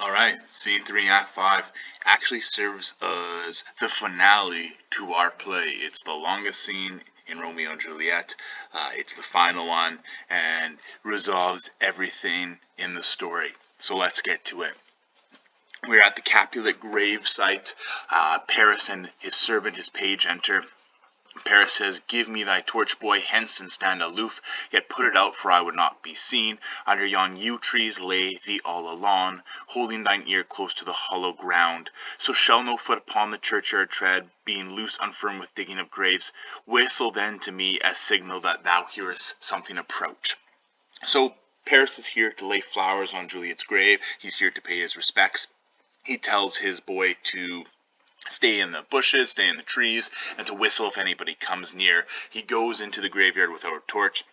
Alright, scene 3, Act 5 actually serves as the finale to our play. It's the longest scene in Romeo and Juliet. It's the final one and resolves everything in the story. So let's get to it. We're at the Capulet grave site. Paris and his servant, his page, enter. Paris says, "Give me thy torch, boy, hence and stand aloof, yet put it out, for I would not be seen. Under yon yew trees lay thee all alone, holding thine ear close to the hollow ground. So shall no foot upon the churchyard tread, being loose unfirm with digging of graves. Whistle then to me as signal that thou hearest something approach." So Paris is here to lay flowers on Juliet's grave. He's here to pay his respects. He tells his boy to stay in the bushes, stay in the trees, and to whistle if anybody comes near. He goes into the graveyard without a torch,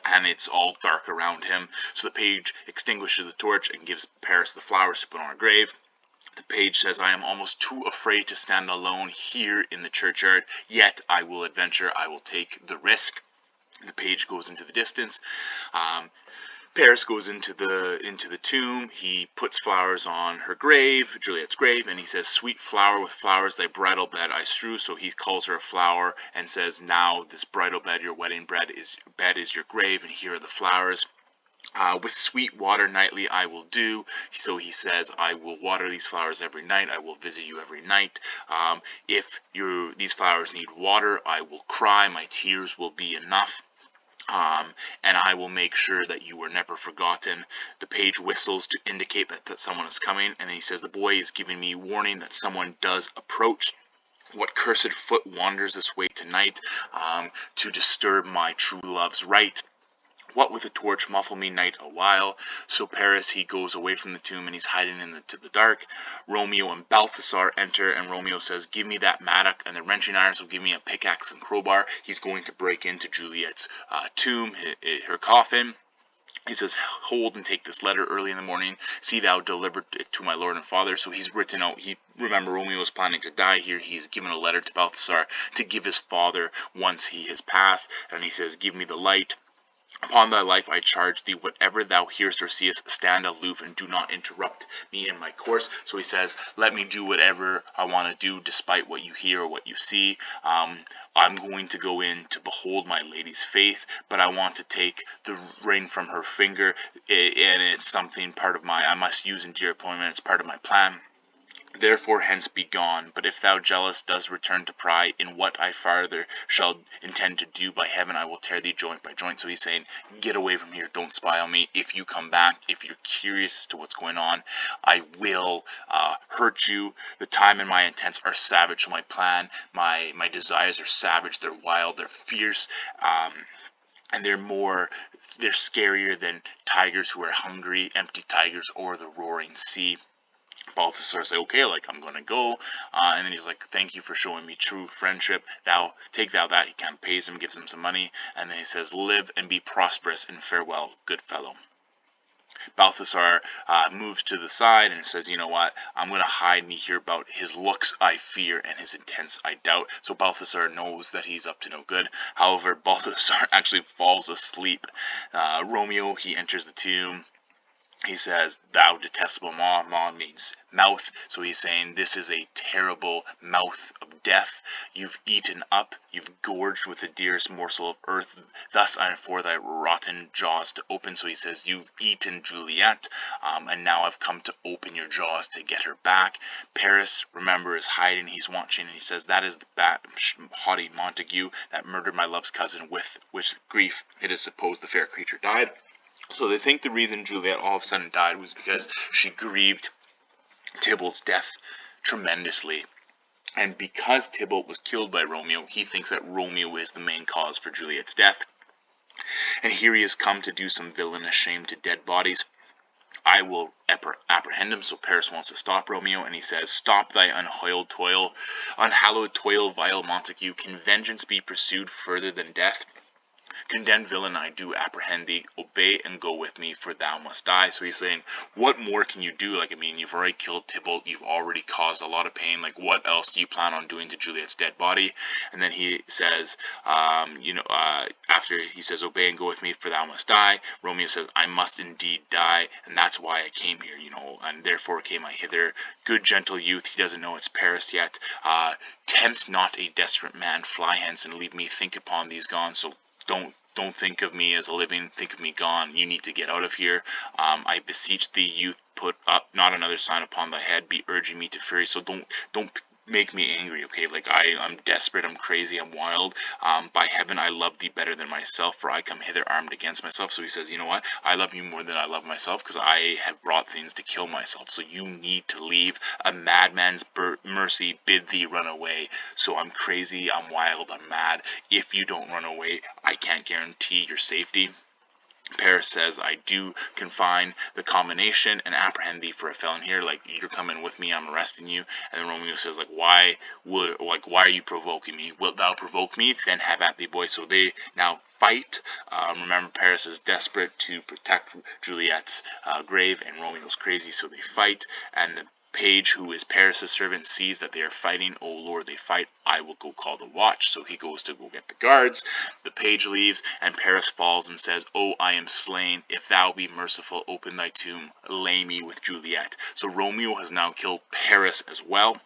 and it's all dark around him. So the page extinguishes the torch and gives Paris the flowers to put on her grave. The page says, "I am almost too afraid to stand alone here in the churchyard, yet I will adventure, I will take the risk." The page goes into the distance. Paris goes into the tomb. He puts flowers on her grave, Juliet's grave, and he says, "Sweet flower, with flowers thy bridal bed I strew." So he calls her a flower and says, "Now this bridal bed, your wedding bed is your grave, and here are the flowers. With sweet water nightly I will do." So he says, "I will water these flowers every night. I will visit you every night. If these flowers need water, I will cry. My tears will be enough. And I will make sure that you are never forgotten." The page whistles to indicate that someone is coming, and then he says, "The boy is giving me warning that someone does approach. What cursed foot wanders this way tonight, to disturb my true love's right? What with a torch muffle me night a while." So Paris, he goes away from the tomb and he's hiding into the dark. Romeo and Balthasar enter, and Romeo says, "Give me that mattock and the wrenching irons will give me a pickaxe and crowbar." He's going to break into Juliet's tomb, her coffin. He says, "Hold and take this letter early in the morning. See thou deliver it to my lord and father." So he's written out, remember, Romeo was planning to die here. He's given a letter to Balthasar to give his father once he has passed. And he says, "Give me the light. Upon thy life I charge thee, whatever thou hearest or seest, stand aloof and do not interrupt me in my course." So he says, let me do whatever I want to do despite what you hear or what you see. I'm going to go in to behold my lady's faith, but I want to take the ring from her finger, and it's something I must use in dear employment. It's part of my plan. Therefore hence be gone. But if thou jealous does return to pry in what I farther shall intend to do, by heaven I will tear thee joint by joint." So he's saying, get away from here, don't spy on me. If you come back, if you're curious as to what's going on, I will hurt you. The time and my intents are savage, so my plan, my desires are savage, they're wild, they're fierce, and they're scarier than tigers who are hungry, empty tigers, or the roaring sea. Balthasar's like, "Okay, I'm gonna go," and then he's like, "Thank you for showing me true friendship. Take thou that." He kind of pays him, gives him some money, and then he says, "Live and be prosperous, and farewell, good fellow." Balthasar moves to the side and says, "You know what? I'm going to hide me here. About his looks I fear, and his intents I doubt." So Balthasar knows that he's up to no good. However, Balthasar actually falls asleep. Romeo, he enters the tomb. He says, "Thou detestable maw." Maw means mouth. So he's saying, "This is a terrible mouth of death. You've eaten up, you've gorged with the dearest morsel of earth. Thus I am for thy rotten jaws to open." So he says, "You've eaten Juliet, and now I've come to open your jaws to get her back." Paris, remember, is hiding. He's watching, and he says, "That is the haughty Montague that murdered my love's cousin. With grief it is supposed the fair creature died." So they think the reason Juliet all of a sudden died was because she grieved Tybalt's death tremendously. And because Tybalt was killed by Romeo, he thinks that Romeo is the main cause for Juliet's death. And here he has come to do some villainous shame to dead bodies. I will apprehend him. So Paris wants to stop Romeo, and he says, "Stop thy unhallowed toil, vile Montague. Can vengeance be pursued further than death? Condemned villain, I do apprehend thee. Obey and go with me, for thou must die. So he's saying, what more can you do? Like, I mean, you've already killed Tybalt. You've already caused a lot of pain. Like, what else do you plan on doing to Juliet's dead body? And then he says, after he says, obey and go with me, for thou must die, Romeo says, I must indeed die, and that's why I came here, and therefore came I hither. Good gentle youth, he doesn't know it's Paris yet. Tempt not a desperate man, fly hence and leave me, think upon these gone. So don't think of me as a living, think of me gone. You need to get out of here. I beseech thee, youth, put up not another sign upon thy head, be urging me to fury. So don't make me angry, okay? Like, I'm desperate, I'm crazy, I'm wild. By heaven, I love thee better than myself, for I come hither armed against myself. So he says, you know what? I love you more than I love myself, because I have brought things to kill myself. So you need to leave. A madman's mercy bid thee run away. So I'm crazy, I'm wild, I'm mad. If you don't run away, I can't guarantee your safety. Paris says, I do confine the combination and apprehend thee for a felon here. Like, you're coming with me, I'm arresting you. And then Romeo says, like, why are you provoking me? Wilt thou provoke me? Then have at thee, boy. So they now fight. Remember, Paris is desperate to protect Juliet's grave, and Romeo's crazy, so they fight. And the page, who is Paris' servant, sees that they are fighting. Oh Lord, they fight. I will go call the watch. So he goes to go get the guards. The page leaves, and Paris falls and says, oh, I am slain. If thou be merciful, open thy tomb. Lay me with Juliet. So Romeo has now killed Paris as well.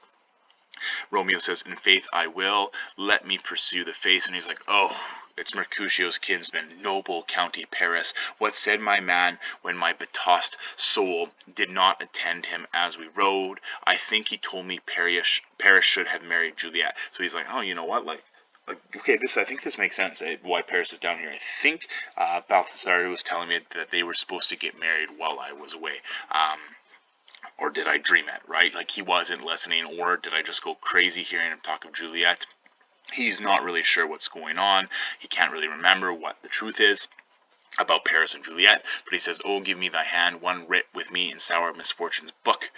Romeo says, in faith I will. Let me pursue the face. And he's like, oh, it's Mercutio's kinsman, noble County Paris. What said my man when my betossed soul did not attend him as we rode? I think he told me Paris should have married Juliet. So he's like, oh, you know what? Like, okay, I think this makes sense, why Paris is down here. I think Balthasar was telling me that they were supposed to get married while I was away. Or did I dream it, right? Like, he wasn't listening, or did I just go crazy hearing him talk of Juliet? He's not really sure what's going on. He can't really remember what the truth is about Paris and Juliet, but he says, oh, give me thy hand, one writ with me in sour misfortune's book.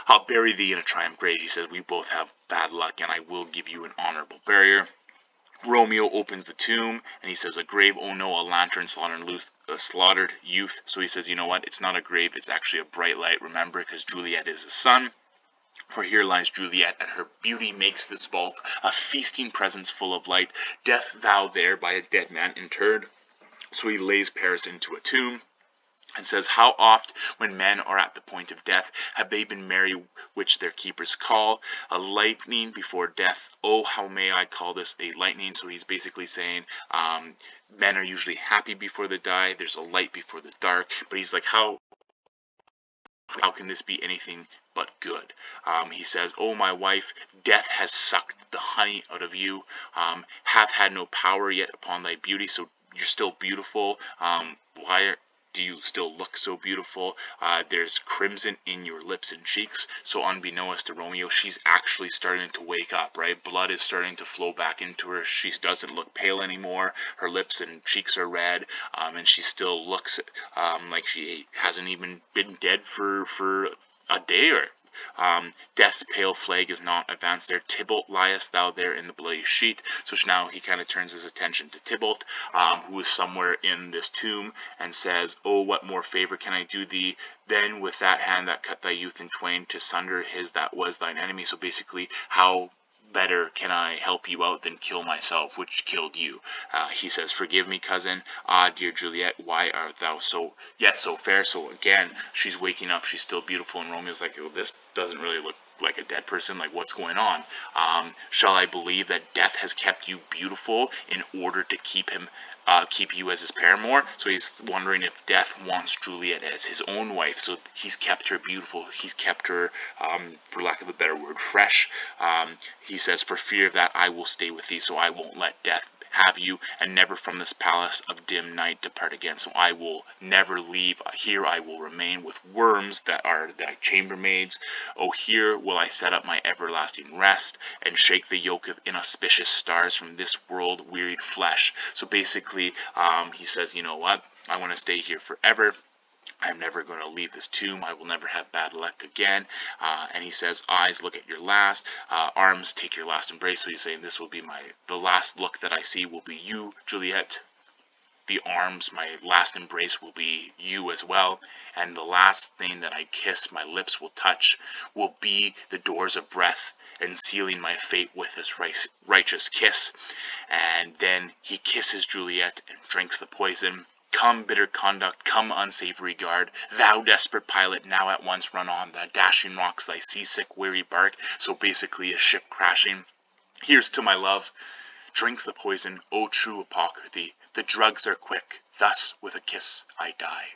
I'll bury thee in a triumph grave. He says, we both have bad luck, and I will give you an honorable burial. Romeo opens the tomb, and he says, a grave, oh no, a lantern, slaughtered youth. So he says, you know what, it's not a grave, it's actually a bright light, remember, because Juliet is his son. For here lies Juliet, and her beauty makes this vault a feasting presence full of light. Death thou there by a dead man interred. So he lays Paris into a tomb, and says, how oft, when men are at the point of death, have they been merry, which their keepers call a lightning before death? Oh, how may I call this a lightning? So he's basically saying, men are usually happy before they die. There's a light before the dark. But he's like, how can this be anything but good? He says, oh, my wife, death has sucked the honey out of you, hath had no power yet upon thy beauty. So you're still beautiful. Why do you still look so beautiful? There's crimson in your lips and cheeks. So unbeknownst to Romeo, she's actually starting to wake up, right? Blood is starting to flow back into her. She doesn't look pale anymore. Her lips and cheeks are red, and she still looks like she hasn't even been dead for a day or death's pale flag is not advanced there. Tybalt, liest thou there in the bloody sheet? So now he kind of turns his attention to Tybalt, who is somewhere in this tomb, and says, oh, what more favor can I do thee than with that hand that cut thy youth in twain, to sunder his that was thine enemy? So basically, how better can I help you out than kill myself, which killed you? He says, forgive me, cousin. Ah, dear Juliet, why art thou yet so fair? So again, she's waking up, she's still beautiful, and Romeo's like, oh, this doesn't really look like a dead person. Like, what's going on? Shall I believe that death has kept you beautiful in order to keep you as his paramour? So he's wondering if death wants Juliet as his own wife. So he's kept her beautiful. He's kept her, for lack of a better word, fresh. He says, for fear of that, I will stay with thee, so I won't let death have you, and never from this palace of dim night depart again. So I will never leave. Here I will remain with worms that are thy chambermaids. Oh, here will I set up my everlasting rest, and shake the yoke of inauspicious stars from this world wearied flesh. So basically, he says, you know what, I want to stay here forever. I'm never going to leave this tomb. I will never have bad luck again. And he says, eyes, look at your last. Arms, take your last embrace. So he's saying, this will be the last look that I see will be you, Juliet. the arms, my last embrace will be you as well. And the last thing that I kiss, my lips will touch, will be the doors of breath, and sealing my fate with his righteous kiss. And then he kisses Juliet and drinks the poison. Come, bitter conduct, come, unsavory guard, thou desperate pilot, now at once run on the dashing rocks, thy seasick, weary bark. So basically, a ship crashing. Here's to my love. Drinks the poison, O true apocryphy. The drugs are quick, thus with a kiss I die.